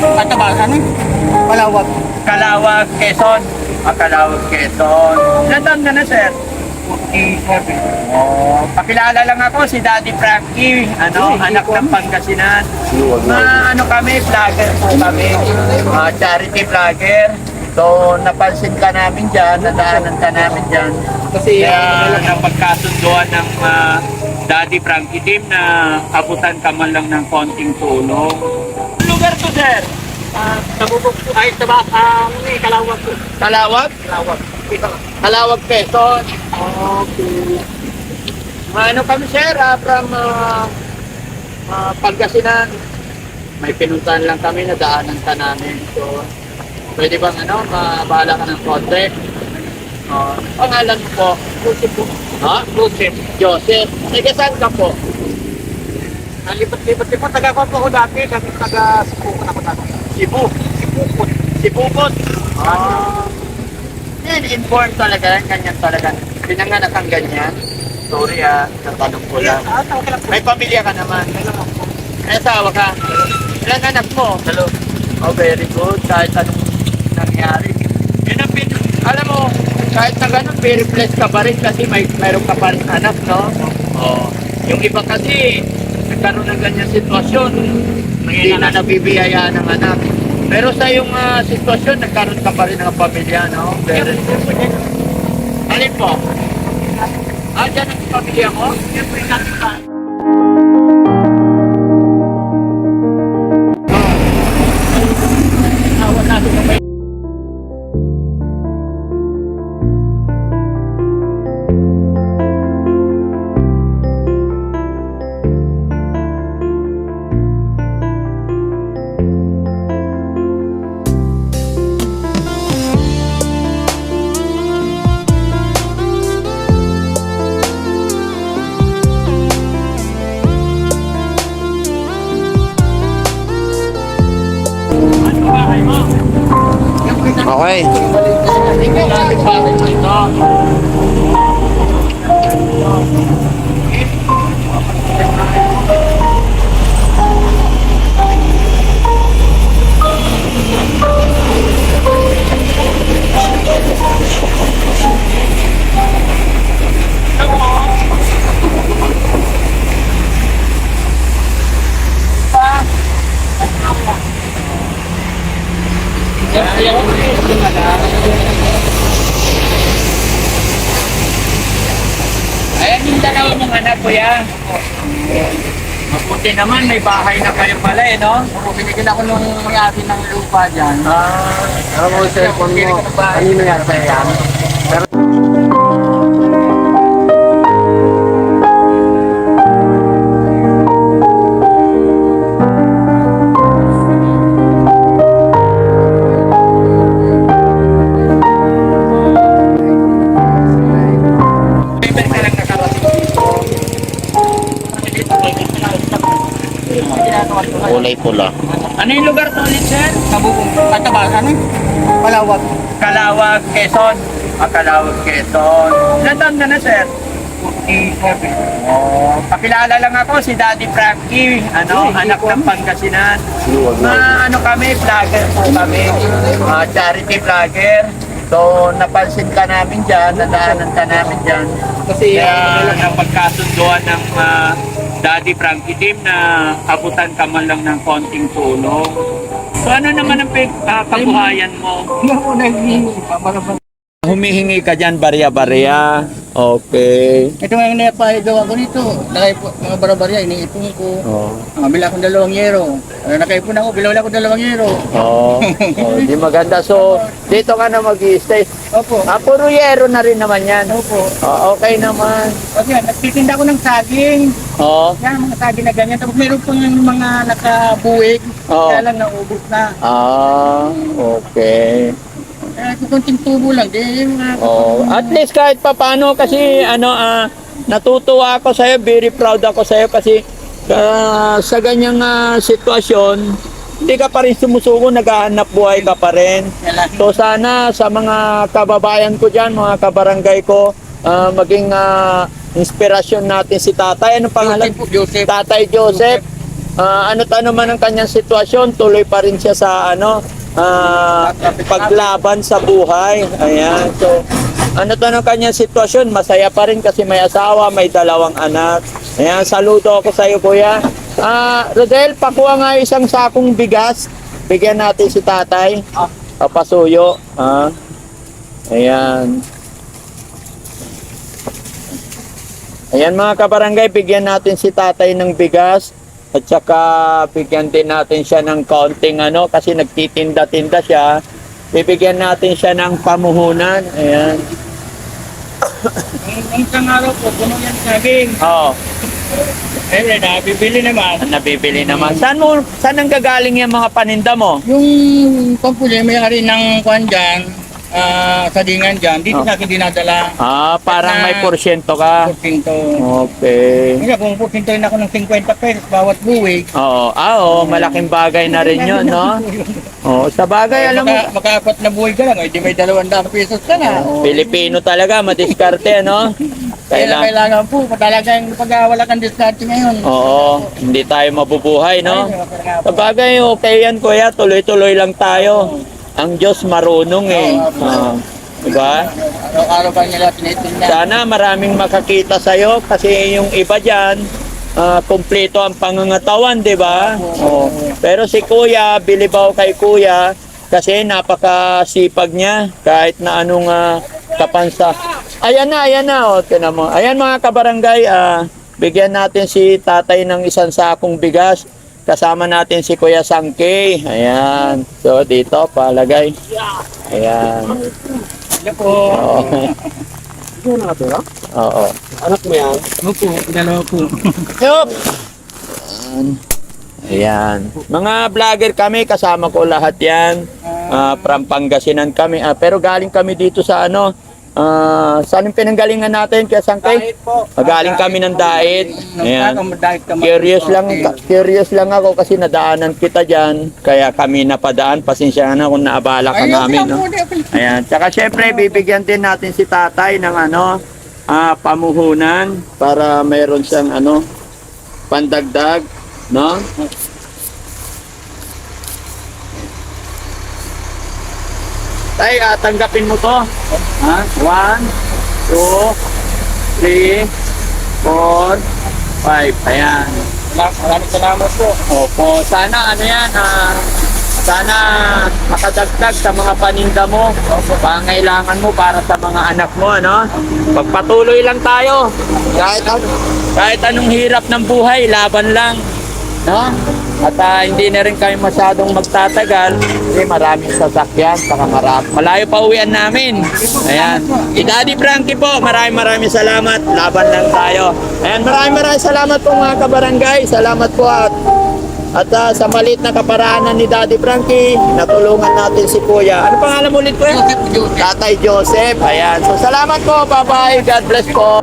Ito ba, ano? Palawag. Calawag, Quezon. Calawag, Quezon. Ilan taon ka na, sir? 47. Oh, pakilala lang ako si Daddy Frankie, anak ng Pangasinan. Ano kami, vlogger po kami, charity vlogger. So, napansin ka namin dyan, nadaanan ka namin dyan. Kasi Kaya napagkasunduan ng Daddy Frankie team na abutan ka man lang ng konting tulong. Anong lugar to, sir? nabubog po kahit sa may kalawag po. Calawag? Kalawag. Calawag, Quezon. Okay. Ano kami, sir, from Pangasinan. May pinuntahan lang kami, nadaanan ka namin. So, pwede bang mabahala ka ng konti? Pangalan mo po? Joseph po. Ha? Joseph. Joseph. Sige, saan ka po? Nalipat-lipat po. Taga ko po ako dati. Dati taga Sipuko na ko dati. Cebu. Sipukot. Sibukot. Yan, inform talaga. Ganyan talaga. Pinanganak ang ganyan. Sorry natanong ko lang. Tawag ka lang po. May pamilya ka naman. Dalawa po. May asawa ka. Ilan anak mo? Hello. Oh, very good. Kahit anong nangyari. Yun ang alam mo, kahit na ganun, very blessed ka pa rin kasi mayroon ka pa rin anak, no? Oh. Yung iba kasi, nagkaroon ng ganyan sitwasyon, hindi na nabibiyayaan ng anak. Pero sa yung sitwasyon, nagkaroon ka pa rin ng pamilya, no? Very good. Alin po? Dyan ang pamilya mo? Siyempre natin pa. Awan natin na Okay. tingnan natin bakit ito. Ayan yung dalawa mong anak, kuya. Mabuti naman, may bahay na kayo pala no? Binigyan ako nung may-ari ng lupa dyan. Alam mo, cellphone mo, kanino yata yan? Pwede ka lang nakarating dito. Kulay pula. Ano yung lugar to ulit, sir? Nabubog. Ito ba, ano? Palawag. Calawag, Quezon. Calawag, Quezon. Ilan taon ka na, sir? 47. Oh, pakilala lang ako si Daddy Frankie, anak ng Pangasinan. Ano kami, vlogger po kami, charity vlogger. So, napansin ka namin dyan, nadaanan ka namin dyan. Kasi Kaya napagkasunduan ng Daddy Frankie team na abutan ka man lang ng konting tulong. So, ano naman ang kabuhayan mo? hindi ako naghihingi. Pamarabang. Humihingi ka dyan, barya-barya. Okay. Ito nga yung napahigawa ko nito. Nakaipon, mga barabarya, iniipon ko. Oh. Bila akong 2 yero. Nakaipon ako, bilaw ako 2 yero. Oh, di maganda. So, dito ka na mag-i-stay. Opo. Puro yero na rin naman yan. Opo. Okay naman. Kasi nagtitinda ko ng saging. Oh. Yan, mga saging na ganyan. Tapos meron pang yung mga nakabuwig. Oo. Kaya lang naubos na. Okay. Kaya kunting tubo lang. Di yung Oh, at least kahit papano kasi natutuwa ako sa iyo, very proud ako sa iyo kasi sa ganyang sitwasyon, hindi ka pa rin sumusuko, naghahanap buhay ka pa rin. So sana sa mga kababayan ko diyan, mga kabarangay ko, maging inspirasyon natin si Tatay. Ano pangalan? Joseph. Tatay Joseph. Ano ta naman ang kanyang sitwasyon, tuloy pa rin siya sa paglaban sa buhay. Ayan. So, ano to ng kanyang sitwasyon, masaya pa rin kasi may asawa, may 2 anak. Ayan, saludo ako sa iyo, kuya. Rodel, pakuha nga isang sakong bigas. Bigyan natin si tatay. Papasuyo. Ayan. Ayan mga kabarangay, bigyan natin si tatay ng bigas. At saka bigyan din natin siya ng kaunting kasi nagtitinda-tinda siya. Bibigyan natin siya ng pamuhunan. Ayan. Nung isang araw po, puno yan saging. Oo. Eh, nabibili naman. Nabibili naman. Saan ang gagaling yung mga paninda mo? Yung pampuli, may-ari ng kwan dyan, sadingan dyan, dito sa akin dinadala. Parang may porsyento ka. Porsyento. Okay. Kaya kung porsyento ako ng 50 pesos bawat buwig. Oo. Malaking bagay na rin yun, no? Sa bagay, alam mo, Maka-4 na buwig ka lang, di may 200 pesos ka na. Pilipino talaga, madiskarte, no? Kailangan po, talagang pag wala kang discount ngayon. Oo, hindi tayo mabubuhay, no? Sa bagay, okay yan, kuya. Tuloy-tuloy lang tayo. Ang Diyos marunong eh. Diba? Araw-araw pa nila tinitinda. Sana maraming makakita sa'yo kasi yung iba dyan, kumpleto ang pangangatawan, di ba? Pero si kuya, bilibaw kay kuya kasi napakasipag niya kahit na anong kapansa. Ayan na. Tinan mo. Ayan mga kabarangay, bigyan natin si tatay ng isang sakong bigas. Kasama natin si Kuya Sangkey. Ayan. So, dito, palagay. Ayan. Hello po. Oo. Anak mo yan? Opo, dalawa po. Yup! Ayan. Mga vlogger kami, kasama ko lahat yan. From Pangasinan kami. Pero galing kami dito sa saan yung pinanggalingan natin kaya Sangkay? Galing kami ng Dait. Ayan. Curious lang ako kasi nadaanan kita dyan. Kaya kami napadaan. Pasensya na kung naabala ka namin. No? Ayan. Tsaka syempre, bibigyan din natin si tatay ng pamuhunan para mayroon siyang pandagdag. No? Tay, tanggapin mo to. 1, 2, 3, 4, 5. Ayan. Maraming salamat po. Opo. Sana sana makadagdag sa mga paninda mo. Pangailangan mo para sa mga anak mo, Pagpatuloy lang tayo. Kahit anong hirap ng buhay, laban lang. No? At hindi na rin kami masyadong magtatagal kasi maraming sasakyan saka malayo pa uwian namin. Ayan. Si Daddy Frankie po, maraming salamat. Laban lang tayo. Ayan, maraming salamat po mga kabarangay. Salamat po at sa maliit na kaparaanan ni Daddy Frankie, natulungan natin si Kuya. Ano pangalan mo ulit, Kuya? Tatay Joseph. Ayan. So salamat po. Bye-bye. God bless po.